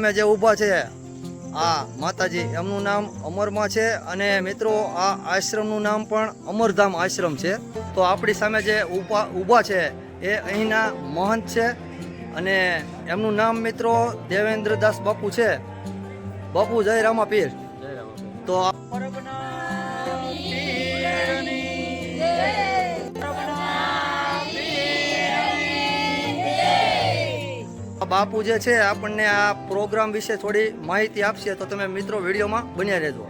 અમે જે ઊભા છે આ માતાજી એમનું નામ અમરમાં છે અને મિત્રો આ આશ્રમનું નામ પણ અમરધામ આશ્રમ છે। તો આપણી સામે જે ઊભા છે એ અહીંના મહંત છે અને એમનું નામ મિત્રો દેવેન્દ્રદાસ બાપુ છે। બાપુ જય રામાપીર। તો બાપુ જે છે આપણને આ પ્રોગ્રામ વિશે થોડી માહિતી આપશે, તો તમે મિત્રો વિડીયોમાં બન્યા રહેજો।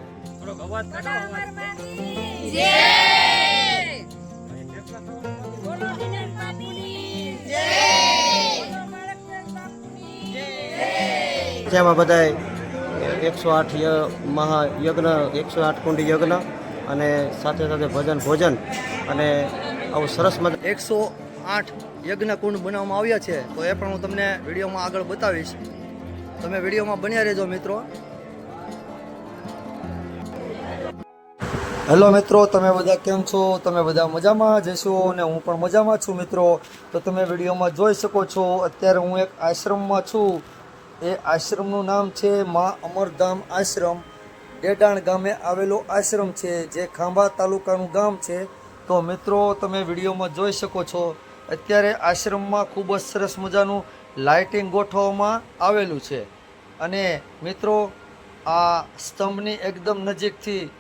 જેમાં બધા 108 મહાયજ્ઞ 108 કુંડી યજ્ઞ અને સાથે સાથે ભજન ભોજન અને આવું સરસ મજા 108 યજ્ઞ કુંડ બનાવવામાં આવ્યા છે। તો એ પણ હું તમને વિડીયોમાં આગળ બતાવીશ, તમે વિડીયોમાં બન્યા રહેજો મિત્રો। હેલો મિત્રો, તમે બધા કેમ છો? તમે બધા મજામાં જશો અને હું પણ મજામાં છું મિત્રો। તો તમે વિડીયોમાં જોઈ શકો છો અત્યારે હું એક આશ્રમમાં છું। એ આશ્રમનું નામ છે મા અમરધામ આશ્રમ। ડેડાણ ગામે આવેલો આશ્રમ છે, જે ખાંભા તાલુકાનું ગામ છે। તો મિત્રો તમે વિડીયોમાં જોઈ શકો છો અત્યારે આશ્રમમાં ખૂબ જ સરસ મજાનું લાઇટિંગ ગોઠવવામાં આવેલું છે અને મિત્રો આ સ્તંભની એકદમ નજીકથી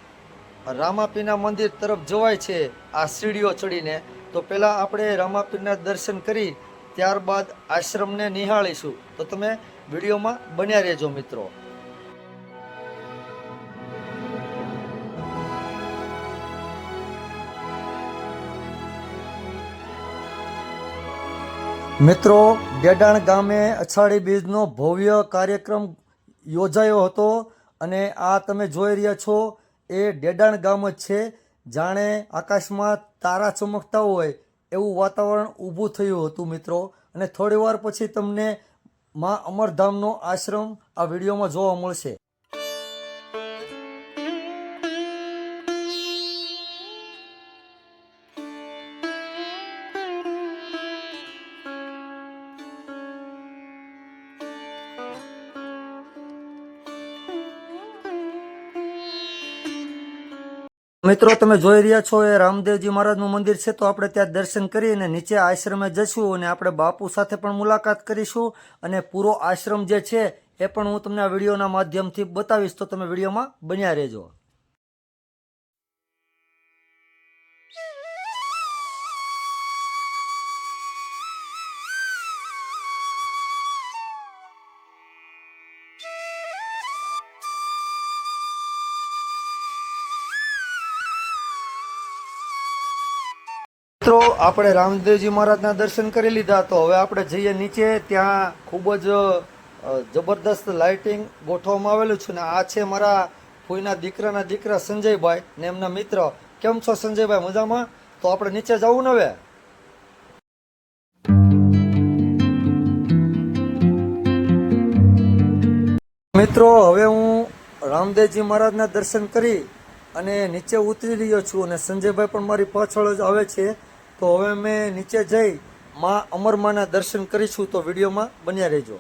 રામાપીરના મંદિર તરફ જવાય છે આ સીડીઓ ચડીને। તો પહેલાં આપણે રામાપીરના દર્શન કરી ત્યારબાદ આશ્રમને નિહાળીશું। તો તમે વિડીયોમાં બન્યા રહેજો મિત્રો। મિત્રો ડેડાણ ગામે અષાઢી બીજનો ભવ્ય કાર્યક્રમ યોજાયો હતો અને આ તમે જોઈ રહ્યા છો એ ડેડાણ ગામ જ છે। જાણે આકાશમાં તારા ચમકતા હોય એવું વાતાવરણ ઊભું થયું હતું મિત્રો। અને થોડી વાર પછી તમને મા અમરધામનો આશ્રમ આ વિડીયોમાં જોવા મળશે। મિત્રો તમે જોઈ રહ્યા છો એ રામદેવજી મહારાજનું મંદિર છે। તો આપણે ત્યાં દર્શન કરીને નીચે આશ્રમે જઈશું અને આપણે બાપુ સાથે પણ મુલાકાત કરીશું અને પૂરો આશ્રમ જે છે એ પણ હું તમને આ વિડીયોના માધ્યમથી બતાવીશ। તો તમે વિડીયોમાં બન્યા રહેજો। મિત્રો આપણે રામદેવજી મહારાજના દર્શન કરી લીધા। તો હવે આપણે જઈએ નીચે, ત્યાં ખૂબ જ જબરદસ્ત લાઇટિંગ ગોઠવવામાં આવેલું છે ને આ છે મારા ફોઈના દીકરાના દીકરા સંજયભાઈ ને એમના મિત્ર। કેમ છો સંજયભાઈ, મજામાં? તો આપણે નીચે જવું ને હવે। મિત્રો હવે હું રામદેવજી મહારાજના દર્શન કરી અને નીચે ઉતરી રહ્યો છું અને સંજયભાઈ પણ મારી પાછળ જ આવે છે। તો હવે મેં નીચે જઈ મા અમરમાના દર્શન કરીશું। તો વિડીયોમાં બન્યા રહેજો।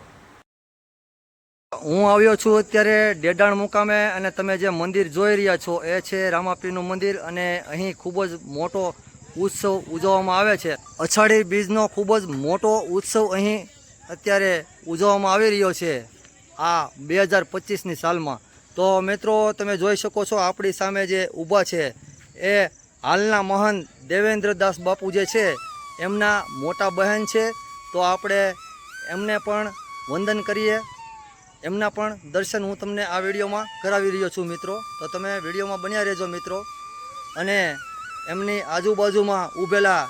હું આવ્યો છું અત્યારે ડેડાણ મુકામે અને તમે જે મંદિર જોઈ રહ્યા છો એ છે રામાપીરનું મંદિર અને અહીં ખૂબ જ મોટો ઉત્સવ ઉજવવામાં આવે છે। અષાઢી બીજનો ખૂબ જ મોટો ઉત્સવ અહીં અત્યારે ઉજવવામાં આવી રહ્યો છે આ 2025ની સાલમાં। તો મિત્રો તમે જોઈ શકો છો આપણી સામે જે ઊભા છે એ હાલના મહાન દેવેન્દ્રદાસ બાપુ જે છે એમના મોટા બહેન છે। તો આપણે એમને પણ વંદન કરીએ, એમના પણ દર્શન હું તમને આ વિડીયોમાં કરાવી રહ્યો છું મિત્રો। તો તમે વિડીયોમાં બન્યા રહેજો મિત્રો। અને એમની આજુબાજુમાં ઊભેલા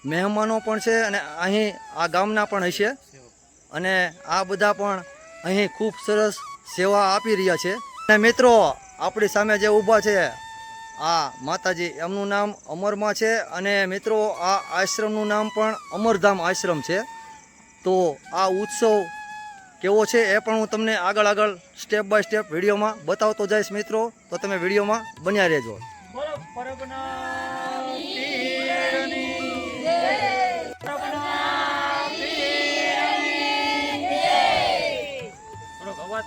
મહેમાનો પણ છે અને અહીં આ ગામના પણ હશે અને આ બધા પણ અહીં ખૂબ સરસ સેવા આપી રહ્યા છે। અને મિત્રો આપણી સામે જે ઊભા છે આ માતાજી એમનું નામ અમરમાં છે અને મિત્રો આ આશ્રમનું નામ પણ અમરધામ આશ્રમ છે। તો આ ઉત્સવ કેવો છે એ પણ હું તમને આગળ સ્ટેપ બાય સ્ટેપ વિડીયોમાં બતાવતો જઈશ મિત્રો। તો તમે વિડીયોમાં બન્યા રહેજો। અવાજ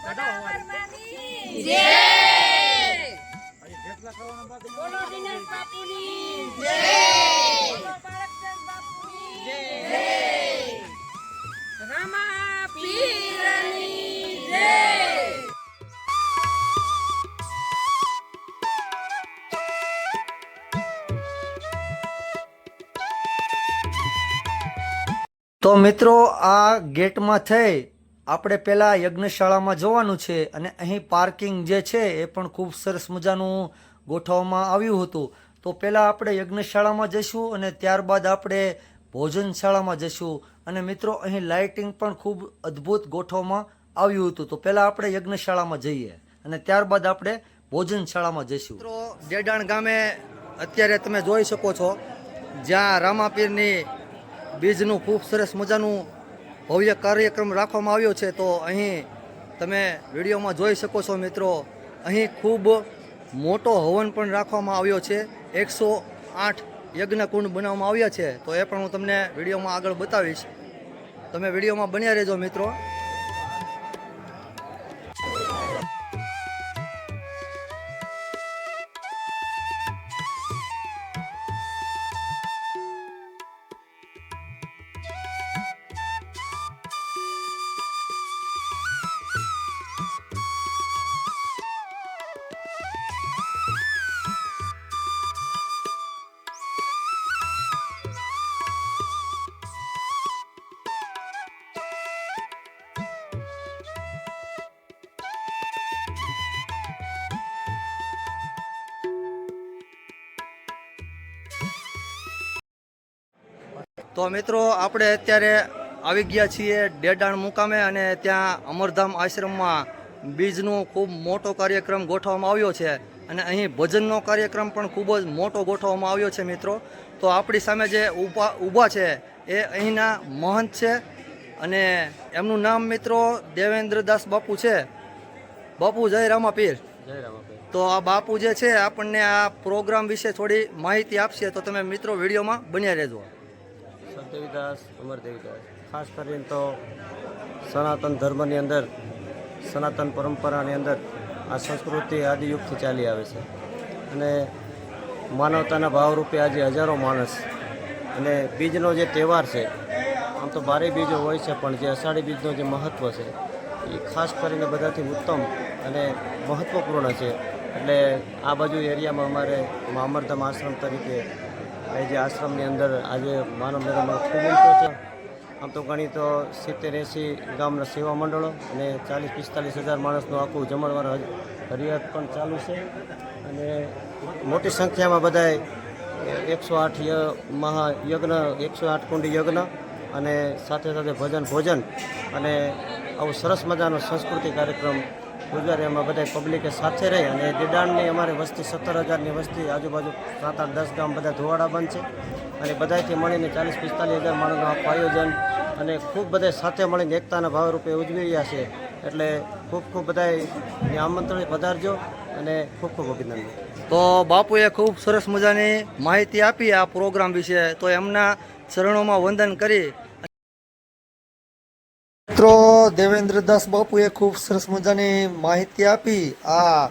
તો મિત્રો આ ગેટમાં થઈ આપણે પહેલાં યજ્ઞશાળામાં જવાનું છે અને અહીં પાર્કિંગ જે છે એ પણ ખૂબ સરસ મજાનું ગોઠવવામાં આવ્યું હતું. તો પહેલાં આપણે યજ્ઞશાળામાં જઈશું અને ત્યારબાદ આપણે ભોજનશાળામાં જઈશું. અને મિત્રો અહીં લાઇટિંગ પણ ખૂબ અદ્ભુત ગોઠવવામાં આવ્યું હતું. તો પહેલાં આપણે યજ્ઞશાળામાં જઈએ અને ત્યારબાદ આપણે ભોજનશાળામાં જઈશું. મિત્રો ડેડાણ ગામે અત્યારે તમે જોઈ શકો છો જ્યાં રામાપીરની બીજનું ખૂબ સરસ મજાનું ભવ્ય કાર્યક્રમ રાખવામાં આવ્યો છે. તો અહીં તમે વિડીયોમાં જોઈ શકો છો મિત્રો, અહીં ખૂબ મોટો હવન પણ રાખવામાં આવ્યો છે. 108 યજ્ઞકુંડ બનાવવામાં આવ્યા છે. તો એ પણ હું તમને વિડીયોમાં આગળ બતાવીશ. તમે વિડીયોમાં બન્યા રહેજો મિત્રો. તો મિત્રો આપણે અત્યારે આવી ગયા છીએ ડેડાણ મુકામે અને ત્યાં અમરધામ આશ્રમમાં બીજનો ખૂબ મોટો કાર્યક્રમ ગોઠવવામાં આવ્યો છે. અને અહીં ભજનનો કાર્યક્રમ પણ ખૂબ જ મોટો ગોઠવવામાં આવ્યો છે મિત્રો. તો આપણી સામે જે ઊભા છે એ અહીંના મહંત છે અને એમનું નામ મિત્રો દેવેન્દ્રદાસ બાપુ છે. બાપુ જય રામાપીર. જય રામાપીર. તો આ બાપુ જે છે આપણને આ પ્રોગ્રામ વિશે થોડી માહિતી આપશે. તો તમે મિત્રો વિડીયોમાં બન્યા રહેજો. સતદેવીદાસ, અમરદેવીદાસ ખાસ કરીને તો સનાતન ધર્મની અંદર, સનાતન પરંપરાની અંદર આ સંસ્કૃતિ આદિયુગથી ચાલી આવે છે અને માનવતાના ભાવરૂપે આજે હજારો માણસ અને બીજનો જે તહેવાર છે, આમ તો 12 બીજો હોય છે પણ જે અષાઢી બીજનો જે મહત્ત્વ છે એ ખાસ કરીને બધાથી ઉત્તમ અને મહત્ત્વપૂર્ણ છે. એટલે આ બાજુ એરિયામાં અમારે અમરધામ આશ્રમ તરીકે એ જે આશ્રમની અંદર આજે માનવ મેળાનો ખૂબ મોટો છે. આમ તો ગણી તો 70-80 ગામના સેવા મંડળો અને 40-45 હજાર માણસનું આખું જમણવાર હરિયાત પણ ચાલુ છે અને મોટી સંખ્યામાં બધાય 108 મહાયજ્ઞ, 108 કુંડી યજ્ઞ અને સાથે સાથે ભોજન અને આવું સરસ મજાનો સંસ્કૃતિ કાર્યક્રમ ગુજરાતી એમાં બધા પબ્લિકે સાથે રહી અને ડેડાણની અમારી વસ્તી 17,000ની વસ્તી, આજુબાજુ 7-8-10 ગામ બધા ધોવાડા બંધ છે અને બધાથી મળીને 40-45 હજાર માણસનું આખું આયોજન અને ખૂબ બધા સાથે મળીને એકતાના ભાવરૂપે ઉજવી રહ્યા છે. એટલે ખૂબ બધાને આમંત્રણ પધારજો અને ખૂબ અભિનંદન. તો બાપુએ ખૂબ સરસ મજાની માહિતી આપી આ પ્રોગ્રામ વિશે. તો એમના ચરણોમાં વંદન કરી મિત્રો દેવેન્દ્રદાસ બાપુએ ખૂબ સરસ મજાની માહિતી આપી આ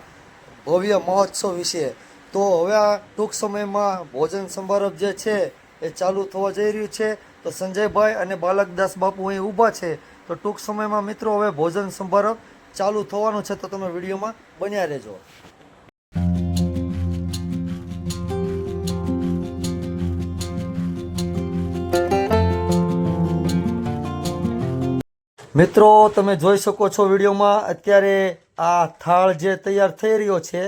ભવ્ય મહોત્સવ વિશે. તો હવે આ ટૂંક સમયમાં ભોજન સમારોહ જે છે એ ચાલુ થવા જઈ રહ્યું છે. તો સંજયભાઈ અને બાલકદાસ બાપુ અહીં ઊભા છે. તો ટૂંક સમયમાં મિત્રો હવે ભોજન સમારોહ ચાલુ થવાનું છે. તો તમે વિડીયોમાં બન્યા રહેજો. મિત્રો તમે જોઈ શકો છો વિડીયોમાં અત્યારે આ થાળ જે તૈયાર થઈ રહ્યો છે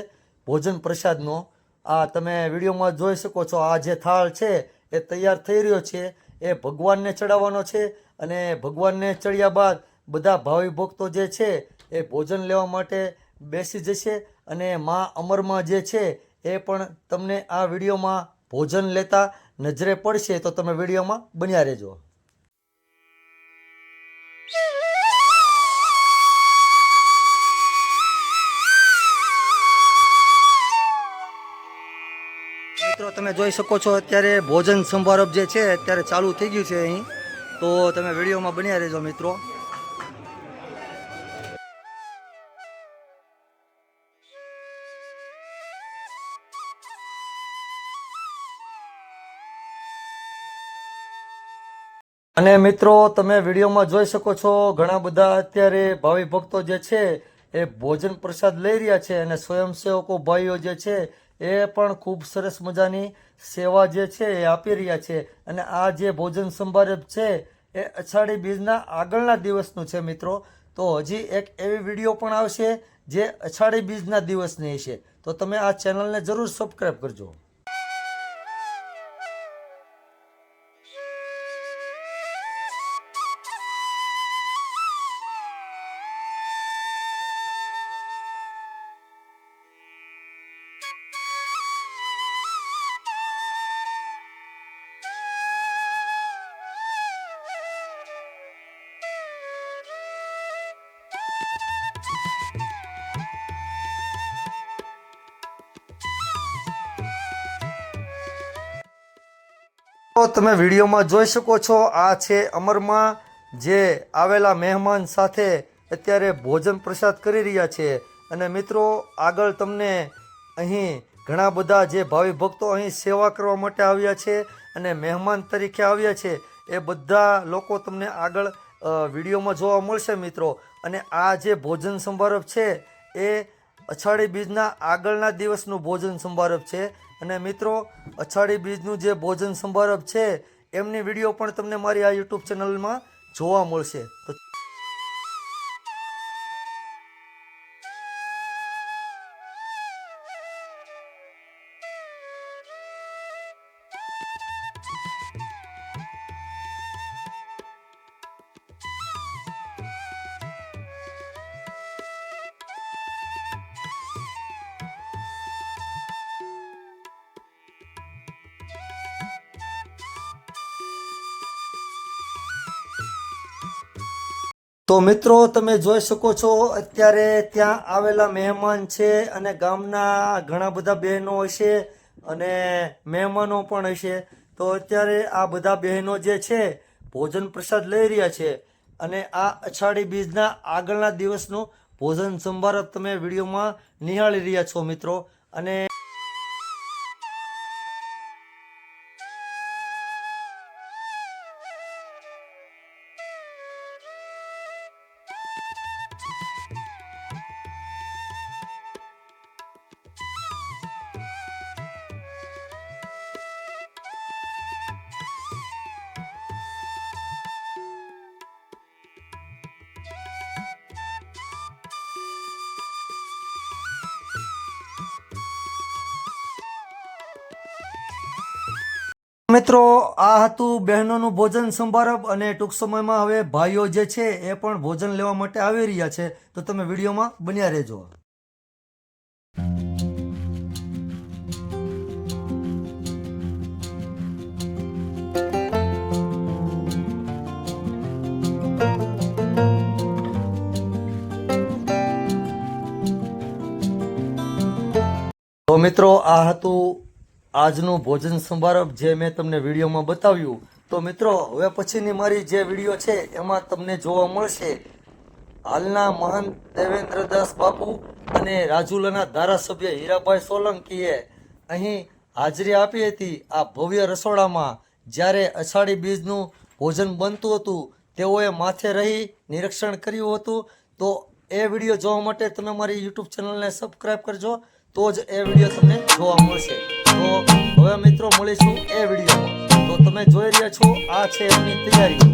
ભોજન પ્રસાદનો, આ તમે વિડીયોમાં જોઈ શકો છો. આ જે થાળ છે એ તૈયાર થઈ રહ્યો છે એ ભગવાનને ચડાવવાનો છે અને ભગવાનને ચડ્યા બાદ બધા ભાવિ ભક્તો જે છે એ ભોજન લેવા માટે બેસી જશે અને મા અમરમાં જે છે એ પણ તમને આ વિડીયોમાં ભોજન લેતા નજરે પડશે. તો તમે વિડીયોમાં બન્યા રહેજો. મિત્રો તમે જોઈ શકો છો અત્યારે ભોજન સમારોહ જે છે અત્યારે ચાલુ થઈ ગયું છે અહીં. તો તમે વિડીયોમાં બન્યા રહેજો મિત્રો. અને મિત્રો તમે વિડીયોમાં જોઈ શકો છો ઘણા બધા અત્યારે ભાવિ ભક્તો જે છે એ ભોજન પ્રસાદ લઈ રહ્યા છે અને સ્વયંસેવકો ભાઈઓ જે છે એ પણ ખૂબ સરસ મજાની સેવા જે છે એ આપી રહ્યા છે. અને આ જે ભોજન સમારોહ છે એ અષાઢી બીજના આગળના દિવસનું છે મિત્રો. તો હજી એક એવી વિડીયો પણ આવશે જે અષાઢી બીજના દિવસની છે. તો તમે આ ચેનલને જરૂર સબસ્ક્રાઈબ કરજો. તો તમે વિડીયોમાં જોઈ શકો છો, આ છે અમરમાં જે આવેલા મહેમાન સાથે અત્યારે ભોજન પ્રસાદ કરી રહ્યા છે. અને મિત્રો આગળ તમને અહીં ઘણા બધા જે ભાવિ ભક્તો અહીં સેવા કરવા માટે આવ્યા છે અને મહેમાન તરીકે આવ્યા છે એ બધા લોકો તમને આગળ વિડીયોમાં જોવા મળશે મિત્રો. અને આ જે ભોજન સમારોહ છે એ અષાઢી બીજના આગળના દિવસનું ભોજન સમારોહ છે. અને મિત્રો અષાઢી બીજનું જે ભોજન સમારોહ છે એમની વિડીયો પણ તમને મારી આ યુટ્યુબ ચેનલમાં જોવા મળશે. તો મિત્રો તમે જોઈ શકો છો અત્યારે ત્યાં આવેલા મહેમાન છે અને ગામના ઘણા બધા બહેનો હશે અને મહેમાનો પણ હશે. તો અત્યારે આ બધા બહેનો જે છે ભોજન પ્રસાદ લઈ રહ્યા છે અને આ અષાઢી બીજના આગળના દિવસનું ભોજન સમારોહ તમે વિડીયોમાં નિહાળી રહ્યા છો મિત્રો. અને મિત્રો આ હતું બહેનોનું ભોજન સમારોહ અને ટૂંક સમયમાં હવે ભાઈઓ જે છે એ પણ ભોજન લેવા માટે આવી રહ્યા છે. તો તમે વિડીયોમાં બન્યા રહેજો. તો મિત્રો આ હતું આજનું ભોજન સમારોહ જે મેં તમને વિડીયોમાં બતાવ્યું. તો મિત્રો હવે પછીની મારી જે વિડીયો છે એમાં તમને જોવા મળશે હાલના મહંત દેવેન્દ્રદાસ બાપુ અને રાજુલાના ધારાસભ્ય હીરાભાઈ સોલંકીએ અહીં હાજરી આપી હતી આ ભવ્ય રસોડામાં. જ્યારે અષાઢી બીજનું ભોજન બનતું હતું તેઓએ માથે રહી નિરીક્ષણ કર્યું હતું. તો એ વિડીયો જોવા માટે તમે મારી યુટ્યુબ ચેનલને સબસ્ક્રાઈબ કરજો, તો જ એ વિડીયો તમને જોવા મળશે. તો હવે મિત્રો મળીશું એ વિડીયોમાં. તો તમે જોઈ રહ્યા છો આ છે એમની તૈયારી.